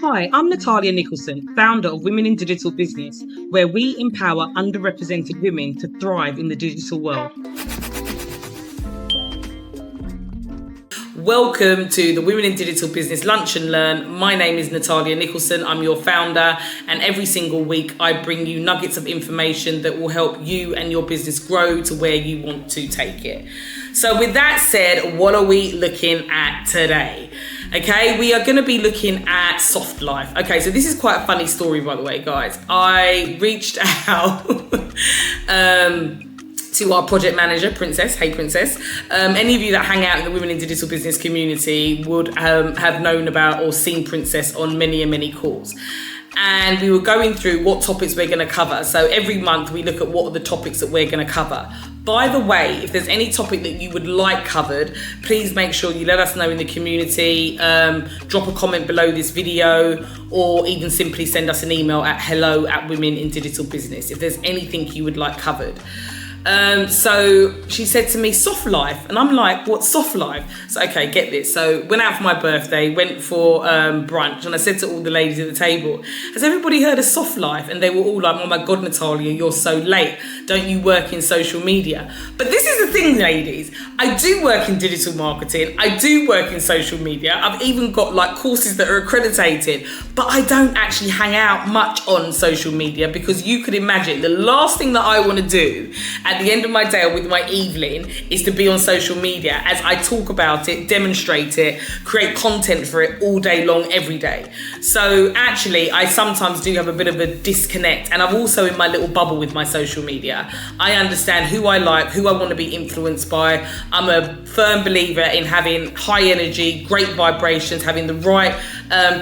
Hi, I'm Natalia Nicholson, founder of Women in Digital Business, where we empower underrepresented women to thrive in the digital world. Welcome to the Women in Digital Business Lunch and Learn. My name is Natalia Nicholson. I'm your founder, and every single week I bring you nuggets of information that will help you and your business grow to where you want to take it. So with that said, what are we looking at today? Okay, we are going to be looking at soft life. Okay, so this is quite a funny story, by the way, guys. I reached out to our project manager, Princess. Hey, Princess. Any of you that hang out in the Women in Digital Business community would have known about or seen Princess on many and many calls. And we were going through what topics we're going to cover. So every month we look at what are the topics that we're going to cover. By the way, if there's any topic that you would like covered, please make sure you let us know in the community. Drop a comment below this video, or even simply send us an email at hello@Women in Digital Business if there's anything you would like covered. So she said to me, soft life. And I'm like, what's soft life? So, okay, get this. So went out for my birthday, went for brunch, and I said to all the ladies at the table, has everybody heard of soft life? And they were all like, oh my God, Natalia, you're so late. Don't you work in social media? But this is the thing, ladies. I do work in digital marketing. I do work in social media. I've even got like courses that are accredited, but I don't actually hang out much on social media, because you could imagine the last thing that I want to do at the end of my day or with my evening is to be on social media as I talk about it, demonstrate it, create content for it all day long, every day. So actually, I sometimes do have a bit of a disconnect, and I'm also in my little bubble with my social media. I understand who I like, who I want to be influenced by. I'm a firm believer in having high energy, great vibrations, having the right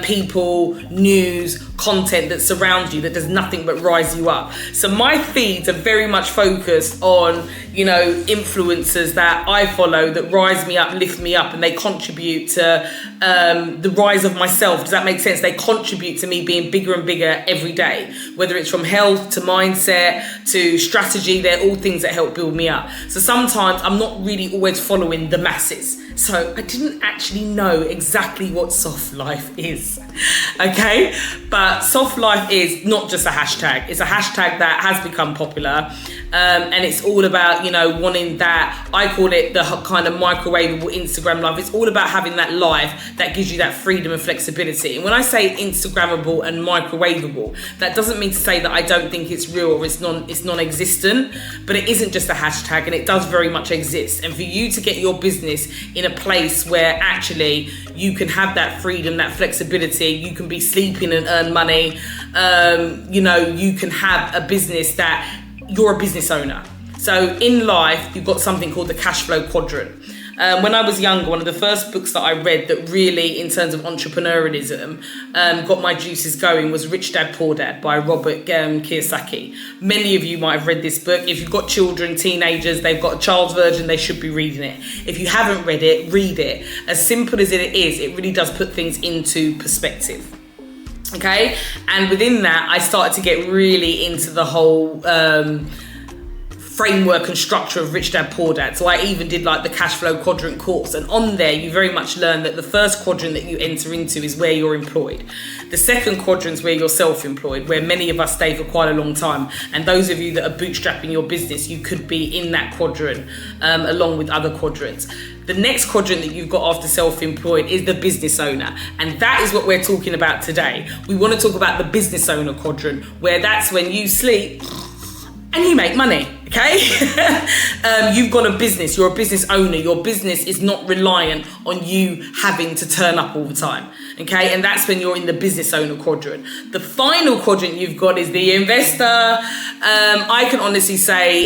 people, news, content that surrounds you, that does nothing but rise you up. So my feeds are very much focused on, you know, influencers that I follow that rise me up, lift me up, and they contribute to the rise of myself. Does that make sense? They contribute to me being bigger and bigger every day, whether it's from health to mindset to strategy. They're all things that help build me up. So sometimes I'm not really always following the masses. So I didn't actually know exactly what soft life is, okay? But soft life is not just a hashtag. It's a hashtag that has become popular, and it's all about, you know, wanting that, I call it the kind of microwavable Instagram life. It's all about having that life that gives you that freedom and flexibility. And when I say Instagrammable and microwavable, that doesn't mean to say that I don't think it's real or it's non-existent, but it isn't just a hashtag, and it does very much exist. And for you to get your business in a place where actually you can have that freedom, that flexibility, you can be sleeping and earn money, you know, you can have a business that you're a business owner. So in life, you've got something called the cash flow quadrant. When I was younger, one of the first books that I read that really, in terms of entrepreneurialism, got my juices going was Rich Dad, Poor Dad by Robert Kiyosaki. Many of you might have read this book. If you've got children, teenagers, they've got a child's version, they should be reading it. If you haven't read it, read it. As simple as it is, it really does put things into perspective. Okay? And within that, I started to get really into the whole framework and structure of Rich Dad, Poor Dad. So I even did like the cash flow quadrant course, and on there you very much learn that the first quadrant that you enter into is where you're employed. The second quadrant is where you're self-employed, where many of us stay for quite a long time, and those of you that are bootstrapping your business, you could be in that quadrant along with other quadrants. The next quadrant that you've got after self-employed is the business owner. And that is what we're talking about today. We want to talk about the business owner quadrant, where that's when you sleep and you make money, okay? You've got a business, you're a business owner. Your business is not reliant on you having to turn up all the time, okay? And that's when you're in the business owner quadrant. The final quadrant you've got is the investor. I can honestly say,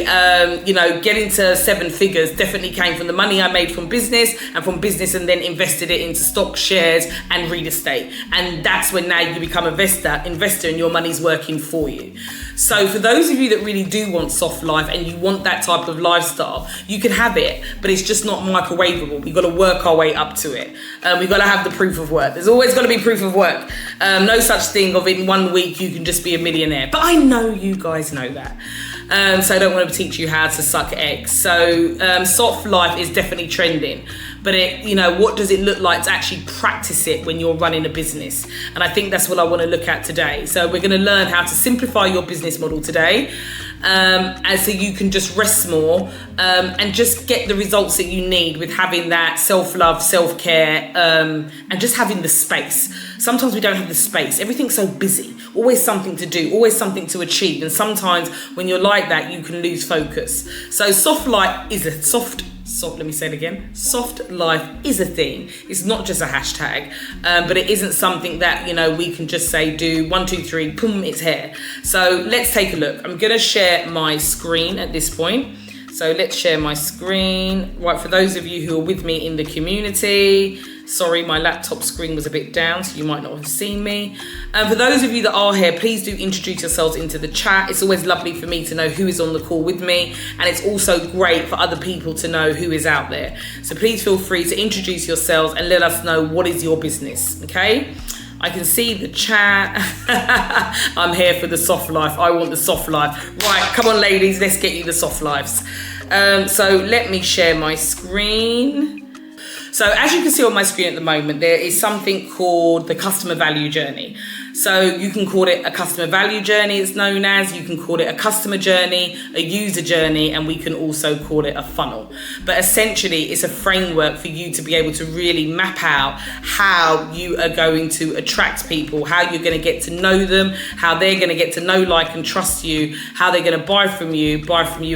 you know, getting to 7 figures definitely came from the money I made from business, and then invested it into stock, shares, and real estate. And that's when now you become an investor and your money's working for you. So for those of you that really do want soft life and you want that type of lifestyle, you can have it, but it's just not microwavable. We've got to work our way up to it. We've got to have the proof of work. There's always got to be proof of work. No such thing of in 1 week you can just be a millionaire. But I know you guys know that. So I don't want to teach you how to suck eggs. So soft life is definitely trending. but what does it look like to actually practice it when you're running a business? And I think that's what I want to look at today. So we're going to learn how to simplify your business model today, and so you can just rest more, and just get the results that you need with having that self-love, self-care, and just having the space. Sometimes we don't have the space. Everything's so busy, always something to do, always something to achieve. And sometimes when you're like that, you can lose focus. So soft life is a let me say it again. Soft life is a thing. It's not just a hashtag, but it isn't something that, we can just say, do 1, 2, 3, boom, it's here. So let's take a look. I'm going to share my screen at this point. So let's share my screen. Right, for those of you who are with me in the community, sorry, my laptop screen was a bit down, so you might not have seen me. And for those of you that are here, please do introduce yourselves into the chat. It's always lovely for me to know who is on the call with me, and it's also great for other people to know who is out there. So please feel free to introduce yourselves and let us know what is your business, okay? I can see the chat. I'm here for the soft life. I want the soft life. Right, come on ladies, let's get you the soft lives. So let me share my screen. So as you can see on my screen at the moment, there is something called the customer value journey. So you can call it a customer value journey, it's known as. You can call it a customer journey, a user journey, and we can also call it a funnel. But essentially, it's a framework for you to be able to really map out how you are going to attract people, how you're going to get to know them, how they're going to get to know, like, and trust you, how they're going to buy from you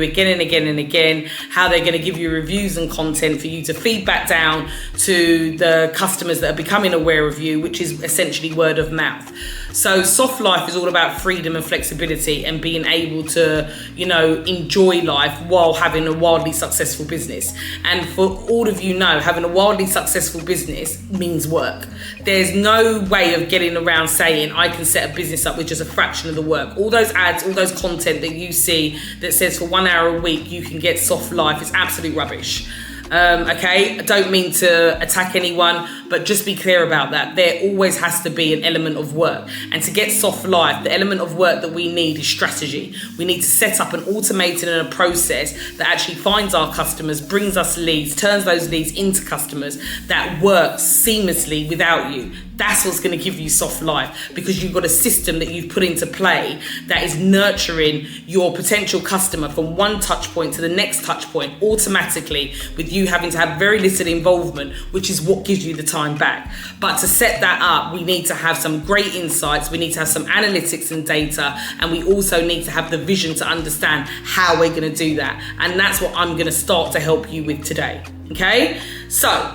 again and again and again, how they're going to give you reviews and content for you to feed back down to the customers that are becoming aware of you, which is essentially word of mouth. So soft life is all about freedom and flexibility and being able to, enjoy life while having a wildly successful business. And for all of you know, having a wildly successful business means work. There's no way of getting around saying I can set a business up with just a fraction of the work. All those ads, all those content that you see that says for 1 hour a week you can get soft life is absolute rubbish. Okay, I don't mean to attack anyone, but just be clear about that. There always has to be an element of work. And to get soft life, the element of work that we need is strategy. We need to set up an automated and a process that actually finds our customers, brings us leads, turns those leads into customers, that works seamlessly without you. That's what's going to give you soft life, because you've got a system that you've put into play that is nurturing your potential customer from one touch point to the next touch point automatically, with you having to have very little involvement, which is what gives you the time back. But to set that up, we need to have some great insights, we need to have some analytics and data, and we also need to have the vision to understand how we're going to do that. And that's what I'm going to start to help you with today. Okay, so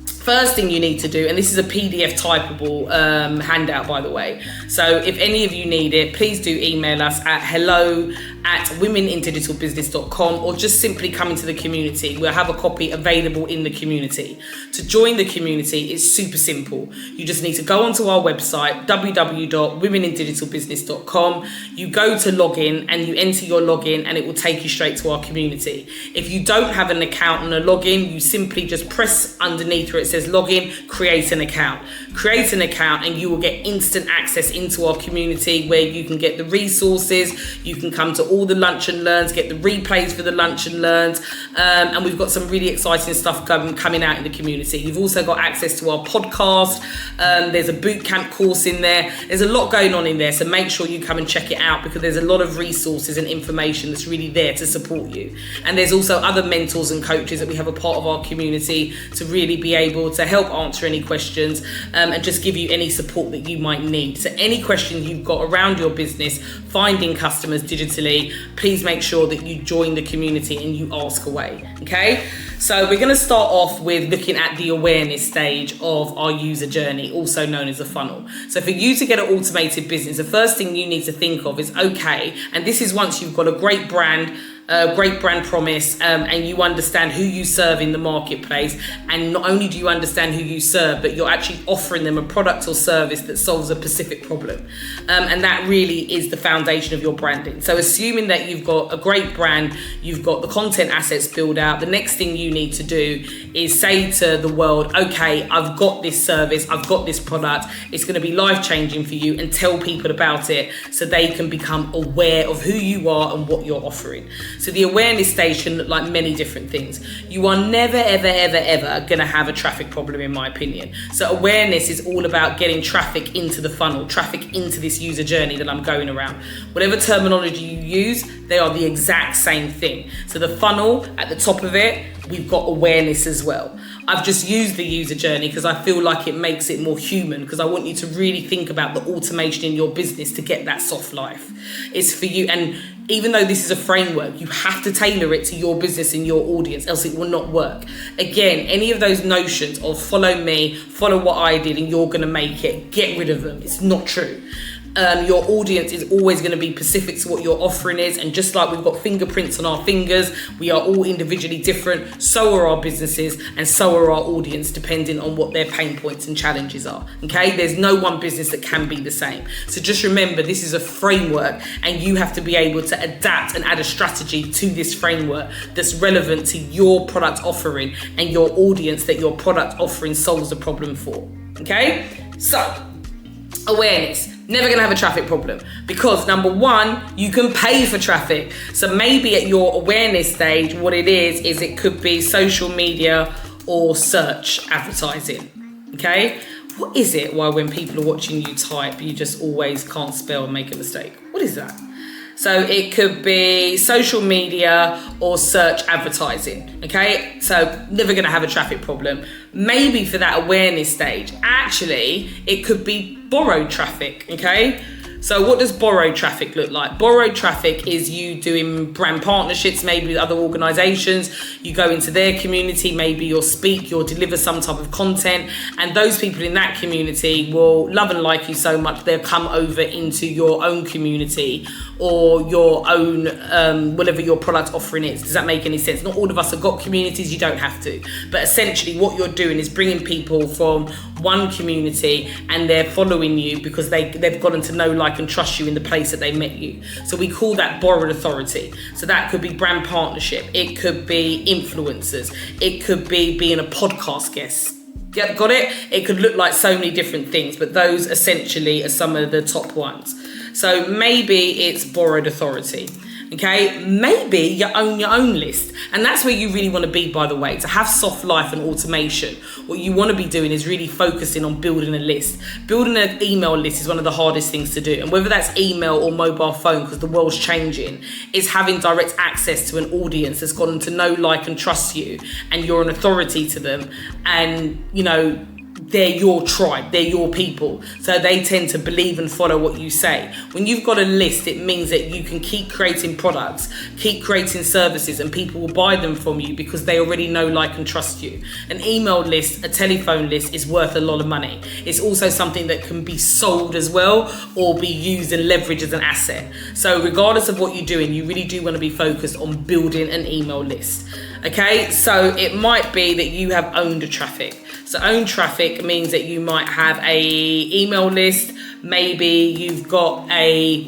first thing you need to do, and this is a PDF typable handout, by the way. So if any of you need it, please do email us at hello@womenindigitalbusiness.com, or just simply come into the community. We'll have a copy available in the community. To join the community, it's super simple. You just need to go onto our website, www.womenindigitalbusiness.com. You go to login and you enter your login, and it will take you straight to our community. If you don't have an account and a login, you simply just press underneath where it says login, create an account. Create an account and you will get instant access into our community, where you can get the resources, you can come to all the lunch and learns, get the replays for the lunch and learns, and we've got some really exciting stuff coming out in the community. You've also got access to our podcast. There's a bootcamp course in there. There's a lot going on in there, so make sure you come and check it out, because there's a lot of resources and information that's really there to support you. And there's also other mentors and coaches that we have a part of our community to really be able to help answer any questions, and just give you any support that you might need. So any questions you've got around your business, finding customers digitally, please make sure that you join the community and you ask away. Okay, so we're going to start off with looking at the awareness stage of our user journey, also known as a funnel. So for you to get an automated business, the first thing you need to think of is, okay, and this is once you've got a great brand promise, and you understand who you serve in the marketplace, and not only do you understand who you serve, but you're actually offering them a product or service that solves a specific problem, and that really is the foundation of your branding. So assuming that you've got a great brand, you've got the content assets built out, the next thing you need to do is say to the world, okay, I've got this service, I've got this product, it's going to be life-changing for you, and tell people about it so they can become aware of who you are and what you're offering. So the awareness stage can look like many different things. You are never, ever, ever, ever going to have a traffic problem, in my opinion. So awareness is all about getting traffic into the funnel, traffic into this user journey that I'm going around. Whatever terminology you use, they are the exact same thing. So the funnel, at the top of it, we've got awareness as well. I've just used the user journey because I feel like it makes it more human, because I want you to really think about the automation in your business to get that soft life. It's for you. And even though this is a framework, you have to tailor it to your business and your audience, else it will not work. Again, any of those notions of follow me, follow what I did and you're going to make it, get rid of them. It's not true. Your audience is always going to be specific to what your offering is, and just like we've got fingerprints on our fingers, we are all individually different. So are our businesses, and so are our audience, depending on what their pain points and challenges are. Okay, there's no one business that can be the same. So just remember, this is a framework, and you have to be able to adapt and add a strategy to this framework that's relevant to your product offering and your audience that your product offering solves the problem for. Okay, so awareness. Never going to have a traffic problem, because number one, you can pay for traffic. So maybe at your awareness stage, what it is it could be social media or search advertising. Okay, what is it why when people are watching you type, you just always can't spell and make a mistake? What is that? So it could be social media or search advertising, okay? So never gonna have a traffic problem. Maybe for that awareness stage, actually, it could be borrowed traffic, okay? So what does borrowed traffic look like? Borrowed traffic is you doing brand partnerships, maybe with other organizations. You go into their community, maybe you'll speak, you'll deliver some type of content, and those people in that community will love and like you so much, they'll come over into your own community or your own, whatever your product offering is. Does that make any sense? Not all of us have got communities, you don't have to. But essentially what you're doing is bringing people from one community and they're following you because they've gotten to know, like, and trust you in the place that they met you. So we call that borrowed authority. So that could be brand partnership. It could be influencers. It could be being a podcast guest. Yeah, got it? It could look like so many different things, but those essentially are some of the top ones. So maybe it's borrowed authority. Okay, maybe you own your own list, and that's where you really want to be, by the way. To have soft life and automation, what you want to be doing is really focusing on building a list. Building an email list is one of the hardest things to do, and whether that's email or mobile phone, because the world's changing, is having direct access to an audience that's gotten to know, like, and trust you, and you're an authority to them, and you know, they're your tribe, they're your people. So they tend to believe and follow what you say. When you've got a list, it means that you can keep creating products, keep creating services, and people will buy them from you because they already know, like, and trust you. An email list, a telephone list is worth a lot of money. It's also something that can be sold as well or be used and leveraged as an asset. So regardless of what you're doing, you really do want to be focused on building an email list. Okay, so it might be that you have owned a traffic. So own traffic means that you might have a email list, maybe you've got a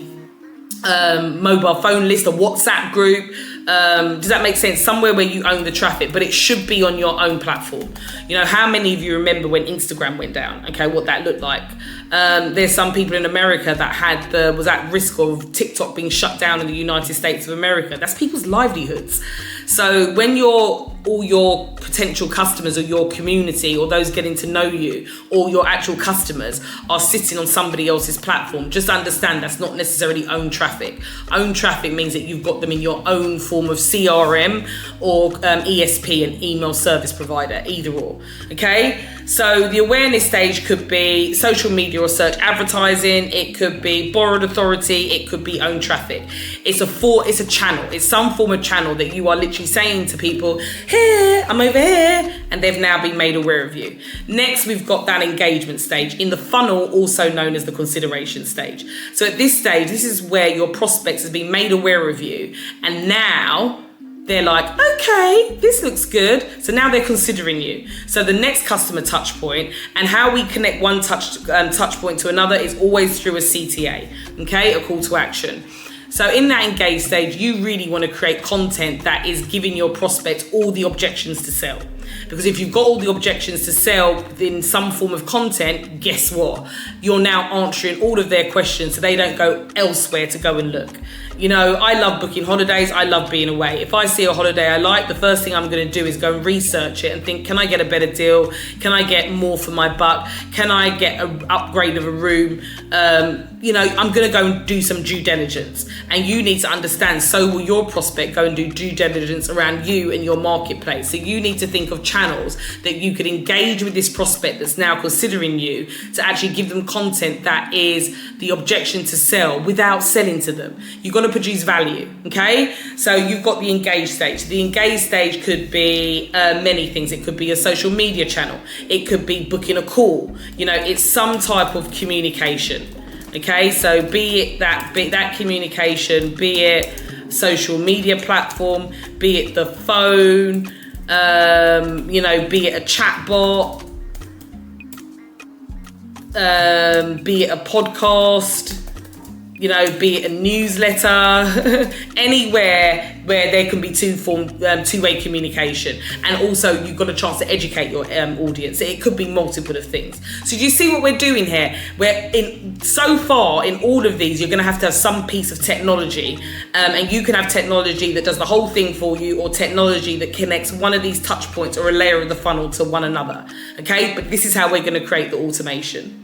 mobile phone list, a WhatsApp group. Does that make sense? Somewhere where you own the traffic, but it should be on your own platform. You know, how many of you remember when Instagram went down? Okay, what that looked like. There's some people in America that was at risk of TikTok being shut down in the United States of America. That's people's livelihoods. So when all your potential customers or your community or those getting to know you or your actual customers are sitting on somebody else's platform, just understand that's not necessarily own traffic. Own traffic means that you've got them in your own form of CRM or ESP, an email service provider, either or. Okay, so the awareness stage could be social media or search advertising. It could be borrowed authority. It could be own traffic. It's a channel. It's some form of channel that you are literally saying to people, here, I'm over here, and they've now been made aware of you. Next, we've got that engagement stage in the funnel, also known as the consideration stage. So at this stage, this is where your prospects have been made aware of you, and now they're like, okay, this looks good. So now they're considering you. So the next customer touch point, and how we connect one touch point to another, is always through a CTA, okay, a call to action. So in that engaged stage, you really want to create content that is giving your prospect all the objections to sell. Because if you've got all the objections to sell in some form of content, guess what? You're now answering all of their questions so they don't go elsewhere to go and look. You know, I love booking holidays. I love being away. If I see a holiday I like, the first thing I'm going to do is go and research it and think, can I get a better deal? Can I get more for my buck? Can I get an upgrade of a room? You know, I'm going to go and do some due diligence. And you need to understand, so will your prospect go and do due diligence around you and your marketplace. So you need to think of channels that you could engage with this prospect that's now considering you to actually give them content that is the objection to sell without selling to them. You've got to produce value, okay? So you've got the engage stage. The engage stage could be many things. It could be a social media channel. It could be booking a call. You know, it's some type of communication. Okay, so be it that communication, be it social media platform, be it the phone, you know, be it a chat bot, be it a podcast, you know, be it a newsletter, anywhere where there can be two-way communication. And also you've got a chance to educate your audience. It could be multiple of things. So do you see what we're doing here? So far in all of these, you're going to have some piece of technology, and you can have technology that does the whole thing for you, or technology that connects one of these touch points or a layer of the funnel to one another. Okay, but this is how we're going to create the automation.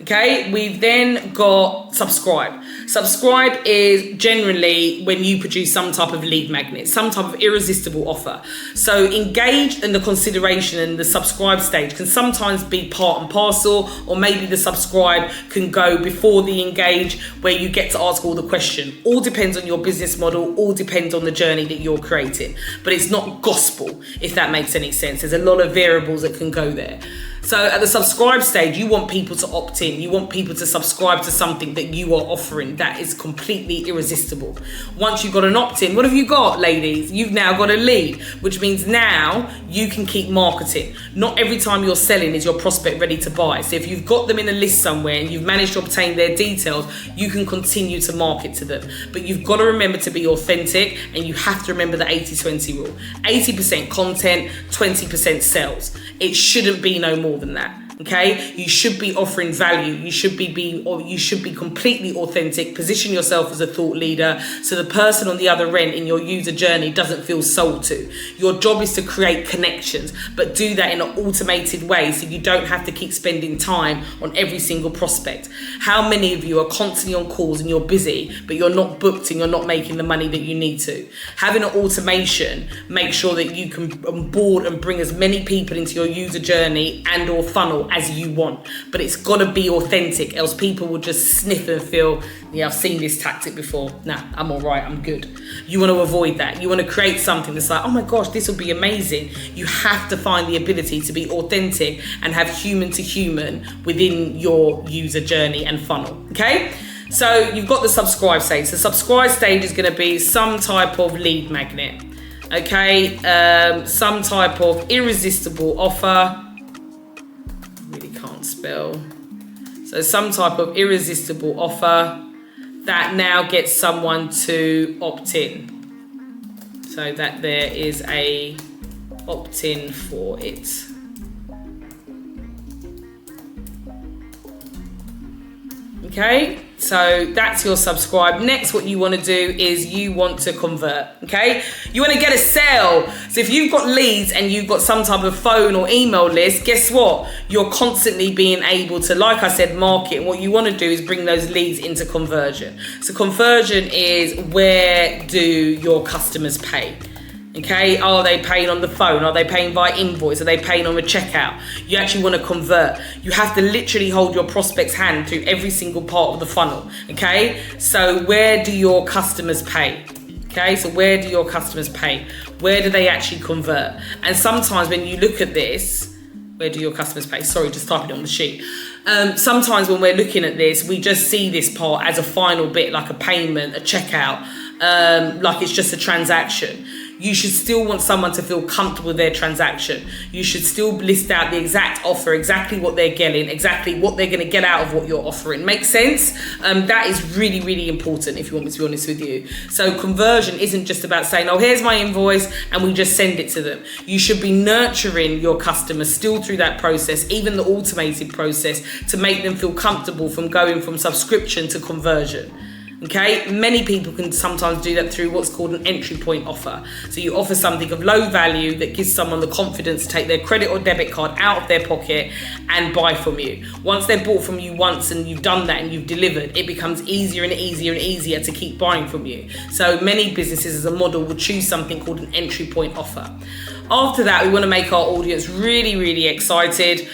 Okay, we've then got subscribe. Subscribe is generally when you produce some type of lead magnet, some type of irresistible offer. So engage in the consideration and the subscribe stage can sometimes be part and parcel, or maybe the subscribe can go before the engage, where you get to ask all the question. All depends on your business model, all depends on the journey that you're creating. But it's not gospel, if that makes any sense. There's a lot of variables that can go there. So at the subscribe stage, you want people to opt in. You want people to subscribe to something that you are offering that is completely irresistible. Once you've got an opt-in, what have you got, ladies? You've now got a lead, which means now you can keep marketing. Not every time you're selling is your prospect ready to buy. So if you've got them in a list somewhere and you've managed to obtain their details, you can continue to market to them. But you've got to remember to be authentic, and you have to remember the 80-20 rule. 80% content, 20% sales. It shouldn't be no more than that. Okay, you should be offering value. You should be completely authentic. Position yourself as a thought leader, so the person on the other end in your user journey doesn't feel sold to. Your job is to create connections, but do that in an automated way, so you don't have to keep spending time on every single prospect. How many of you are constantly on calls and you're busy, but you're not booked and you're not making the money that you need to? Having an automation makes sure that you can onboard and bring as many people into your user journey and or funnel as you want, but it's got to be authentic, else people will just sniff and feel, yeah, I've seen this tactic before. Nah, I'm all right, I'm good. You want to avoid that. You want to create something that's like, oh my gosh, this will be amazing. You have to find the ability to be authentic and have human to human within your user journey and funnel. Okay, so you've got the subscribe stage. The subscribe stage is going to be some type of lead magnet. Okay, some type of irresistible offer. Spell. So some type of irresistible offer that now gets someone to opt in, so that there is a opt-in for it. Okay, so that's your subscribe. Next, what you want to do is you want to convert. Okay, you want to get a sale. So if you've got leads and you've got some type of phone or email list, guess what? You're constantly being able to, like I said, market. What you want to do is bring those leads into conversion. So conversion is, where do your customers pay? Okay, are they paying on the phone? Are they paying by invoice? Are they paying on a checkout? You actually want to convert. You have to literally hold your prospect's hand through every single part of the funnel. Okay, so where do your customers pay? Okay, so where do your customers pay? Where do they actually convert? And sometimes when you look at this, where do your customers pay? Sorry, just typing it on the sheet. Sometimes when we're looking at this, we just see this part as a final bit, like a payment, a checkout, like it's just a transaction. you should still want someone to feel comfortable with their transaction. You should still list out the exact offer, exactly what they're getting, exactly what they're going to get out of what you're offering. Make sense? That is really, really important, if you want me to be honest with you. So conversion isn't just about saying, oh, here's my invoice, and we just send it to them. You should be nurturing your customers still through that process, even the automated process, to make them feel comfortable from going from subscription to conversion. Okay, many people can sometimes do that through what's called an entry point offer. So you offer something of low value that gives someone the confidence to take their credit or debit card out of their pocket and buy from you. Once they've bought from you once and you've done that and you've delivered, it becomes easier and easier and easier to keep buying from you. So many businesses as a model will choose something called an entry point offer. After that, we want to make our audience really, really excited.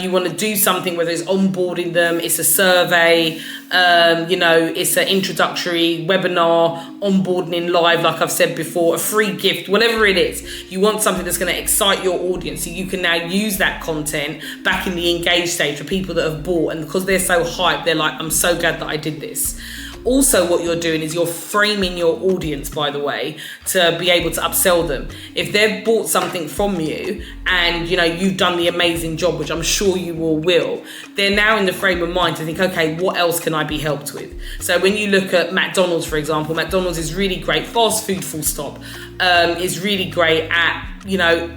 You want to do something, whether it's onboarding them, it's a survey, it's an introductory webinar, onboarding in live, like I've said before, a free gift, whatever it is. You want something that's going to excite your audience, so you can now use that content back in the engaged stage for people that have bought, and because they're so hyped, they're like, I'm so glad that I did this. Also, what you're doing is you're framing your audience, by the way, to be able to upsell them. If they've bought something from you and, you've done the amazing job, which I'm sure you all will, they're now in the frame of mind to think, okay, what else can I be helped with? So when you look at McDonald's, for example, McDonald's is really great, fast food full stop, is really great at,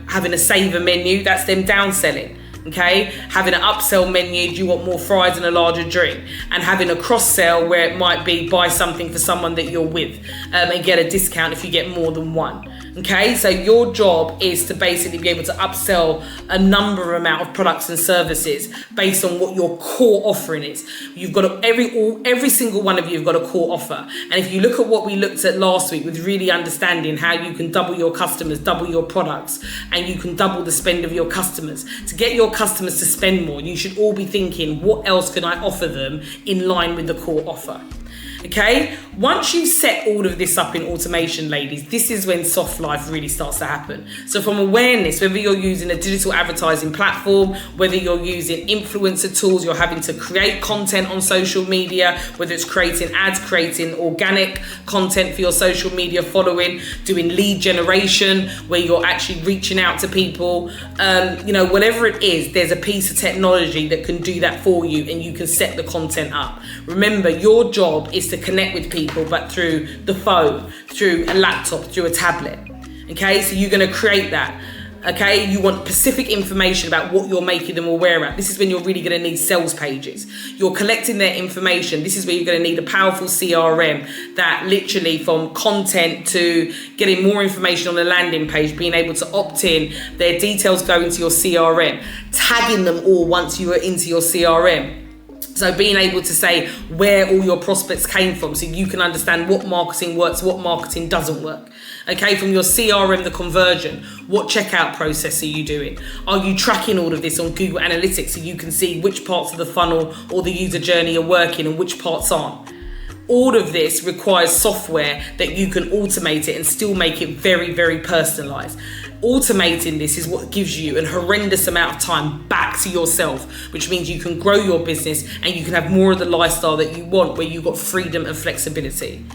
having a saver menu. That's them downselling. Okay, having an upsell menu, do you want more fries and a larger drink? And having a cross sell where it might be buy something for someone that you're with and get a discount if you get more than one. Okay, so your job is to basically be able to upsell a number amount of products and services based on what your core offering is. You've got every single one of you have got a core offer. And if you look at what we looked at last week with really understanding how you can double your customers, double your products, and you can double the spend of your customers. To get your customers to spend more, you should all be thinking, what else can I offer them in line with the core offer? Okay, once you've set all of this up in automation, ladies, this is when soft life really starts to happen. So from awareness, whether you're using a digital advertising platform, whether you're using influencer tools, you're having to create content on social media, whether it's creating ads, creating organic content for your social media following, doing lead generation, where you're actually reaching out to people, whatever it is, there's a piece of technology that can do that for you and you can set the content up. Remember, your job is to connect with people, but through the phone, through a laptop, through a tablet. Okay, so you're going to create that. Okay, you want specific information about what you're making them aware of. This is when you're really going to need sales pages. You're collecting their information. This is where you're going to need a powerful CRM that literally from content to getting more information on the landing page, being able to opt in, their details go into your CRM, tagging them all once you are into your CRM. So being able to say where all your prospects came from so you can understand what marketing works, what marketing doesn't work. Okay, from your CRM, the conversion, what checkout process are you doing? Are you tracking all of this on Google Analytics so you can see which parts of the funnel or the user journey are working and which parts aren't? All of this requires software that you can automate it and still make it very, very personalized. Automating this is what gives you a horrendous amount of time back to yourself, which means you can grow your business and you can have more of the lifestyle that you want, where you've got freedom and flexibility.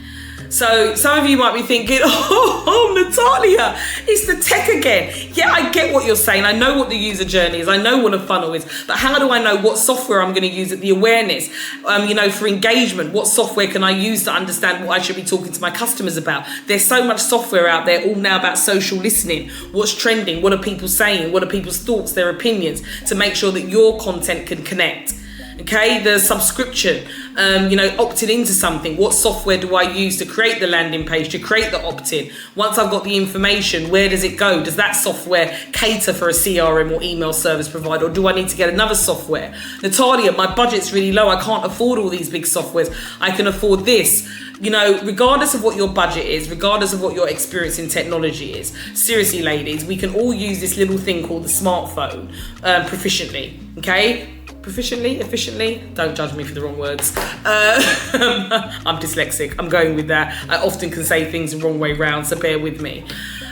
So some of you might be thinking, oh, Natalia, it's the tech again. Yeah, I get what you're saying. I know what the user journey is. I know what a funnel is. But how do I know what software I'm going to use at the awareness? For engagement, what software can I use to understand what I should be talking to my customers about? There's so much software out there, all now about social listening. What's trending? What are people saying? What are people's thoughts, their opinions, to make sure that your content can connect? Okay, the subscription, opting into something. What software do I use to create the landing page, to create the opt-in? Once I've got the information, where does it go? Does that software cater for a CRM or email service provider, or do I need to get another software? Natalia, my budget's really low. I can't afford all these big softwares. I can afford this. Regardless of what your budget is, regardless of what your experience in technology is, seriously, ladies, we can all use this little thing called the smartphone proficiently, okay? Efficiently, don't judge me for the wrong words. I'm dyslexic, I'm going with that. I often can say things the wrong way round, so bear with me.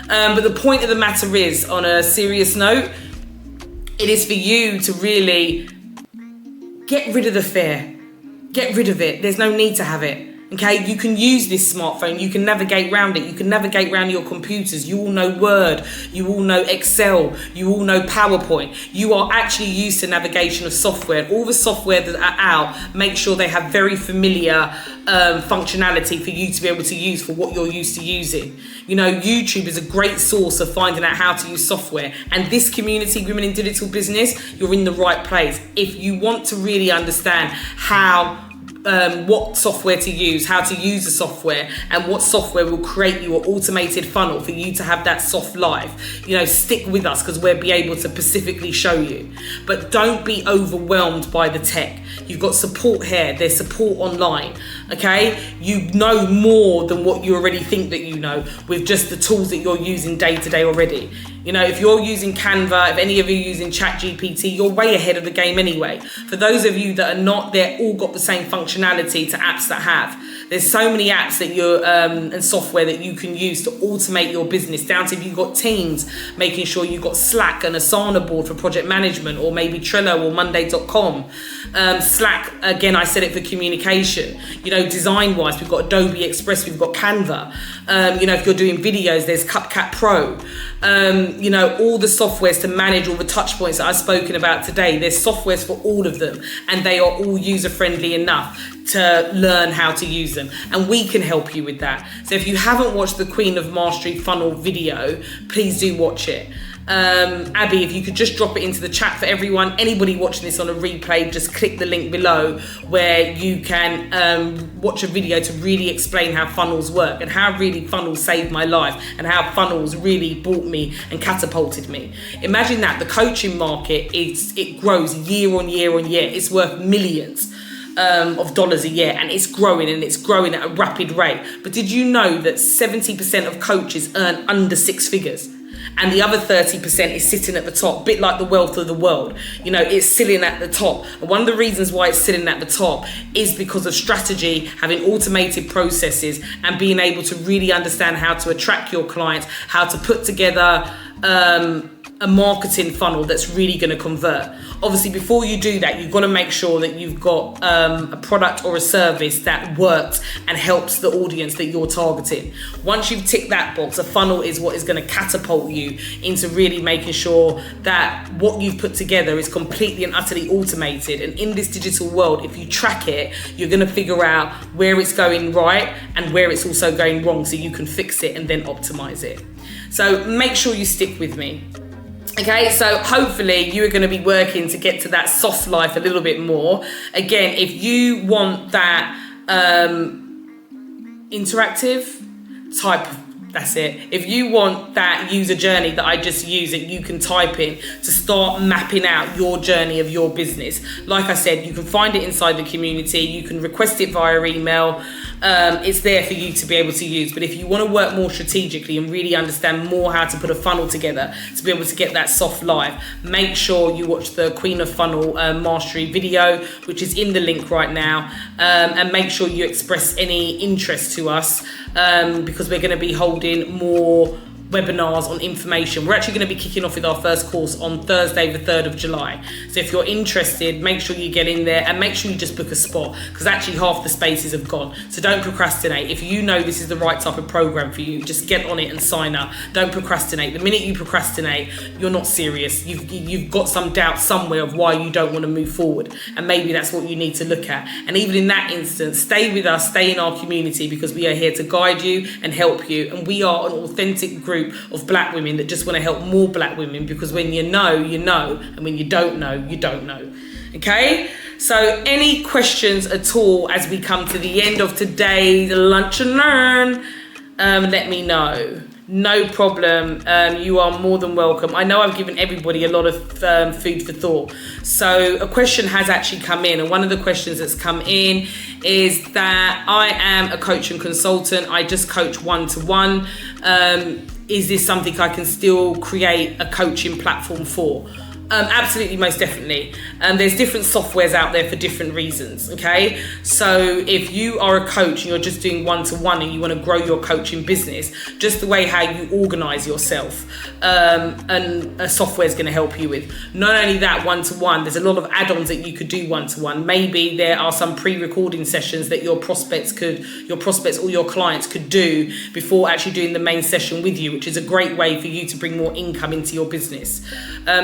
But the point of the matter is, on a serious note, it is for you to really get rid of the fear. Get rid of it. There's no need to have it. Okay, you can use this smartphone, you can navigate around it, you can navigate around your computers, you all know Word, you all know Excel, you all know PowerPoint. You are actually used to navigation of software. All the software that are out, make sure they have very familiar functionality for you to be able to use for what you're used to using. You know, YouTube is a great source of finding out how to use software. And this community, Women in Digital Business, you're in the right place. If you want to really understand what software to use, how to use the software, and what software will create you an automated funnel for you to have that soft life, you know, stick with us, because we'll be able to specifically show you. But don't be overwhelmed by the tech. You've got support here, there's support online, okay? You know more than what you already think that you know with just the tools that you're using day to day already. You know, if you're using Canva, if any of you are using ChatGPT, you're way ahead of the game anyway. For those of you that are not, they're all got the same functionality to apps that have. There's so many apps that you're and software that you can use to automate your business, down to if you've got Teams, making sure you've got Slack and Asana board for project management, or maybe Trello or Monday.com. Slack, again, I said it for communication. You know, design-wise, we've got Adobe Express, we've got Canva. You know, if you're doing videos, there's CapCut Pro. You know, all the softwares to manage all the touch points that I've spoken about today. There's softwares for all of them, and they are all user-friendly enough to learn how to use them, and we can help you with that. So if you haven't watched the Queen of Mastery funnel video, please do watch it. Abby, if you could just drop it into the chat for everyone. Anybody watching this on a replay, just click the link below where you can watch a video to really explain how funnels work, and how really funnels saved my life, and how funnels really brought me and catapulted me. Imagine that the coaching market, it grows year on year on year. It's worth millions of dollars a year, and it's growing, and it's growing at a rapid rate. But did you know that 70% of coaches earn under 6 figures? And the other 30% is sitting at the top, a bit like the wealth of the world. You know, it's sitting at the top. And one of the reasons why it's sitting at the top is because of strategy, having automated processes, and being able to really understand how to attract your clients, how to put together a marketing funnel that's really going to convert. Obviously, before you do that, you've got to make sure that you've got a product or a service that works and helps the audience that you're targeting. Once you've ticked that box, a funnel is what is going to catapult you into really making sure that what you've put together is completely and utterly automated. And in this digital world, if you track it, you're going to figure out where it's going right and where it's also going wrong, so you can fix it and then optimize it. So make sure you stick with me. Okay, so hopefully you are going to be working to get to that soft life a little bit more. Again, if you want that interactive type, that's it. If you want that user journey that I just used, that you can type in to start mapping out your journey of your business. Like I said, you can find it inside the community. You can request it via email. It's there for you to be able to use. But if you want to work more strategically and really understand more how to put a funnel together to be able to get that soft life, make sure you watch the Queen of Funnel Mastery video, which is in the link right now, and make sure you express any interest to us, because we're going to be holding more webinars on information. We're actually going to be kicking off with our first course on Thursday, the 3rd of July. So if you're interested, make sure you get in there, and make sure you just book a spot, because actually half the spaces have gone. So don't procrastinate. If you know this is the right type of program for you, just get on it and sign up. Don't procrastinate. The minute you procrastinate, you're not serious. You've got some doubt somewhere of why you don't want to move forward, and maybe that's what you need to look at. And even in that instance, stay with us, stay in our community, because we are here to guide you and help you. And we are an authentic group of black women that just want to help more black women, because when you know, you know, and when you don't know, you don't know. Okay, so any questions at all as we come to the end of today's lunch and learn, let me know. No problem. You are more than welcome. I know I've given everybody a lot of food for thought. So a question has actually come in, and one of the questions that's come in is that I am a coach and consultant. I just coach one-to-one. Is this something I can still create a coaching platform for? Absolutely, most definitely. There's different softwares out there for different reasons, okay? So if you are a coach and you're just doing one-to-one and you want to grow your coaching business, just the way how you organize yourself, and a software is going to help you with. Not only that, one-to-one, there's a lot of add-ons that you could do one-to-one. Maybe there are some pre-recording sessions that your prospects or your clients could do before actually doing the main session with you, which is a great way for you to bring more income into your business.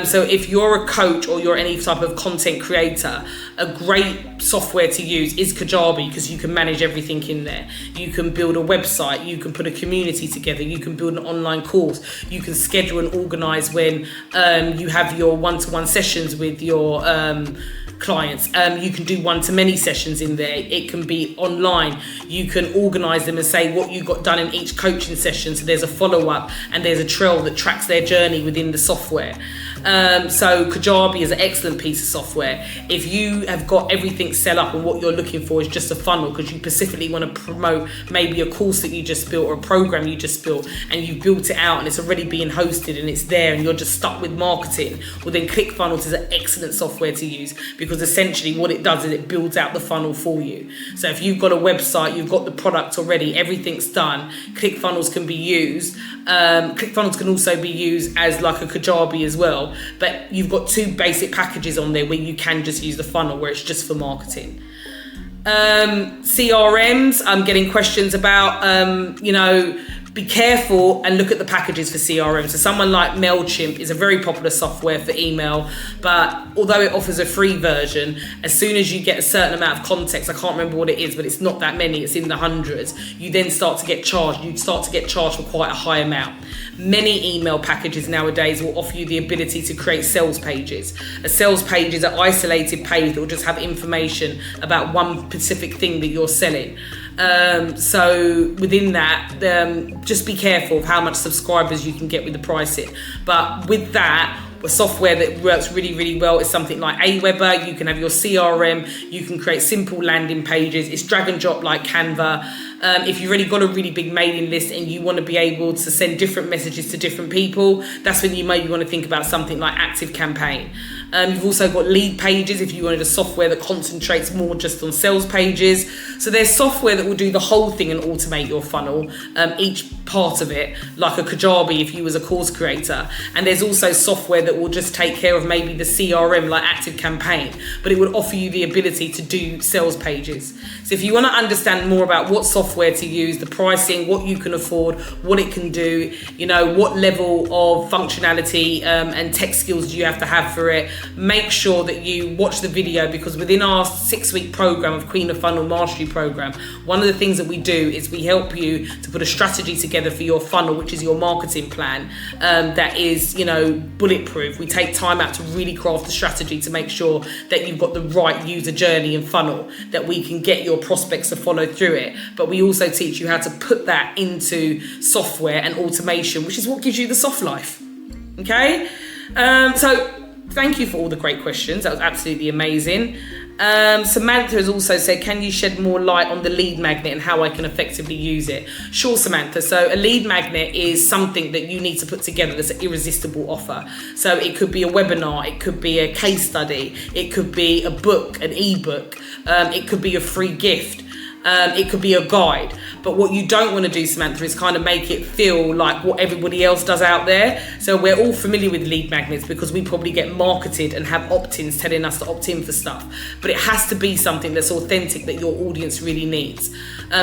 So if you're a coach or you're any type of content creator, a great software to use is Kajabi, because you can manage everything in there. You can build a website, you can put a community together, you can build an online course, you can schedule and organize when you have your one-to-one sessions with your clients. You can do one-to-many sessions in there. It can be online. You can organize them and say what you got done in each coaching session. So there's a follow-up and there's a trail that tracks their journey within the software. So Kajabi is an excellent piece of software. If you have got everything set up and what you're looking for is just a funnel because you specifically want to promote maybe a course that you just built or a program you just built and you built it out and it's already being hosted and it's there and you're just stuck with marketing, well then ClickFunnels is an excellent software to use, because essentially what it does is it builds out the funnel for you. So if you've got a website, you've got the product already, everything's done, ClickFunnels can be used. ClickFunnels can also be used as like a Kajabi as well, but you've got two basic packages on there where you can just use the funnel where it's just for marketing. CRMs, I'm getting questions about, be careful and look at the packages for CRM. So someone like MailChimp is a very popular software for email, but although it offers a free version, as soon as you get a certain amount of context, I can't remember what it is, but it's not that many, it's in the hundreds, you then start to get charged. You start to get charged for quite a high amount. Many email packages nowadays will offer you the ability to create sales pages. A sales page is an isolated page that will just have information about one specific thing that you're selling. So within that, just be careful of how much subscribers you can get with the pricing. But with that, a software that works really, really well is something like Aweber. You can have your CRM, you can create simple landing pages. It's drag and drop like Canva. If you've already got a really big mailing list and you want to be able to send different messages to different people, that's when you maybe want to think about something like ActiveCampaign. You've also got lead pages if you wanted a software that concentrates more just on sales pages. So there's software that will do the whole thing and automate your funnel, each part of it, like a Kajabi if you was a course creator. And there's also software that will just take care of maybe the CRM like ActiveCampaign, but it would offer you the ability to do sales pages. So if you want to understand more about what software to use, the pricing, what you can afford, what it can do, what level of functionality and tech skills do you have to have for it, make sure that you watch the video, because within our 6-week program of Queen of Funnel Mastery program, one of the things that we do is we help you to put a strategy together for your funnel, which is your marketing plan, that is, bulletproof. We take time out to really craft the strategy to make sure that you've got the right user journey and funnel, that we can get your prospects to follow through it. But we also teach you how to put that into software and automation, which is what gives you the soft life. Okay? So thank you for all the great questions. That was absolutely amazing. Samantha has also said, can you shed more light on the lead magnet and how I can effectively use it? Sure, Samantha. So a lead magnet is something that you need to put together that's an irresistible offer. So it could be a webinar, it could be a case study, it could be a book, an ebook, it could be a free gift. It could be a guide. But what you don't want to do, Samantha, is kind of make it feel like what everybody else does out there. So we're all familiar with lead magnets because we probably get marketed and have opt-ins telling us to opt in for stuff. But it has to be something that's authentic, that your audience really needs.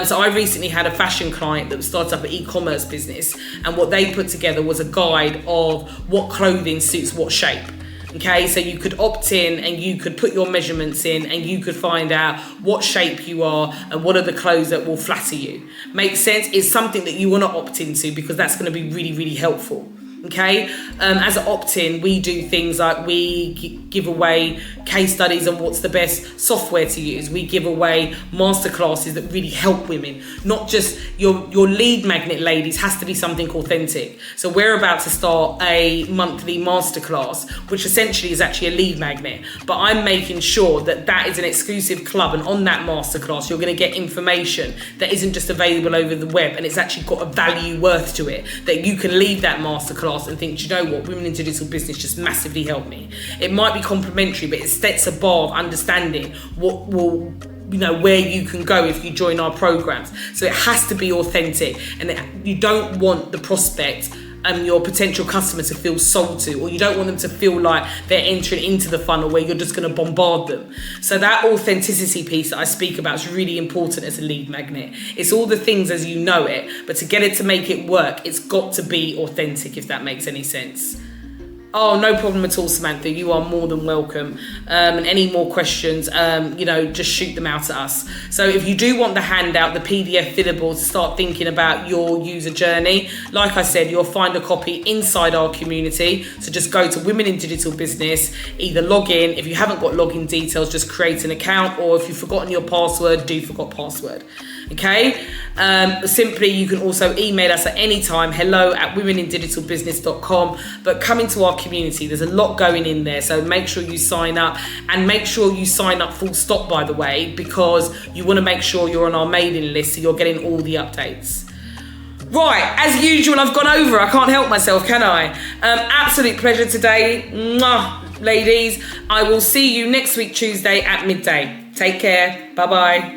So I recently had a fashion client that started up an e-commerce business, and what they put together was a guide of what clothing suits what shape. Okay, so you could opt in and you could put your measurements in and you could find out what shape you are and what are the clothes that will flatter you. Makes sense? It's something that you want to opt into because that's going to be really, really helpful. Okay, as an opt-in, we do things like we give away case studies on what's the best software to use. We give away masterclasses that really help women. Not just your lead magnet, ladies, has to be something authentic. So we're about to start a monthly masterclass, which essentially is actually a lead magnet. But I'm making sure that that is an exclusive club, and on that masterclass, you're going to get information that isn't just available over the web, and it's actually got a value worth to it, that you can leave that masterclass masterclass and think, do you know what, Women in Digital Business just massively helped me. It might be complimentary, but it sets a bar of understanding what will, where you can go if you join our programs. So it has to be authentic, and you don't want the prospect and your potential customer to feel sold to, or you don't want them to feel like they're entering into the funnel where you're just going to bombard them. So that authenticity piece that I speak about is really important as a lead magnet. It's all the things as you know it, but to get it to make it work, it's got to be authentic, if that makes any sense. Oh, no problem at all, Samantha. You are more than welcome. And any more questions, just shoot them out at us. So if you do want the handout, the PDF fillable, to start thinking about your user journey, like I said, you'll find a copy inside our community. So just go to Women in Digital Business, either log in. If you haven't got login details, just create an account, or if you've forgotten your password, do forgot password. Okay, simply you can also email us at any time, hello@womenindigitalbusiness.com. But come into our community, there's a lot going in there, so make sure you sign up, and make sure you sign up full stop, by the way, because you want to make sure you're on our mailing list so you're getting all the updates. Right, as usual, I've gone over. I can't help myself, can I? Absolute pleasure today. Mwah, ladies. I will see you next week, Tuesday at midday. Take care. Bye-bye.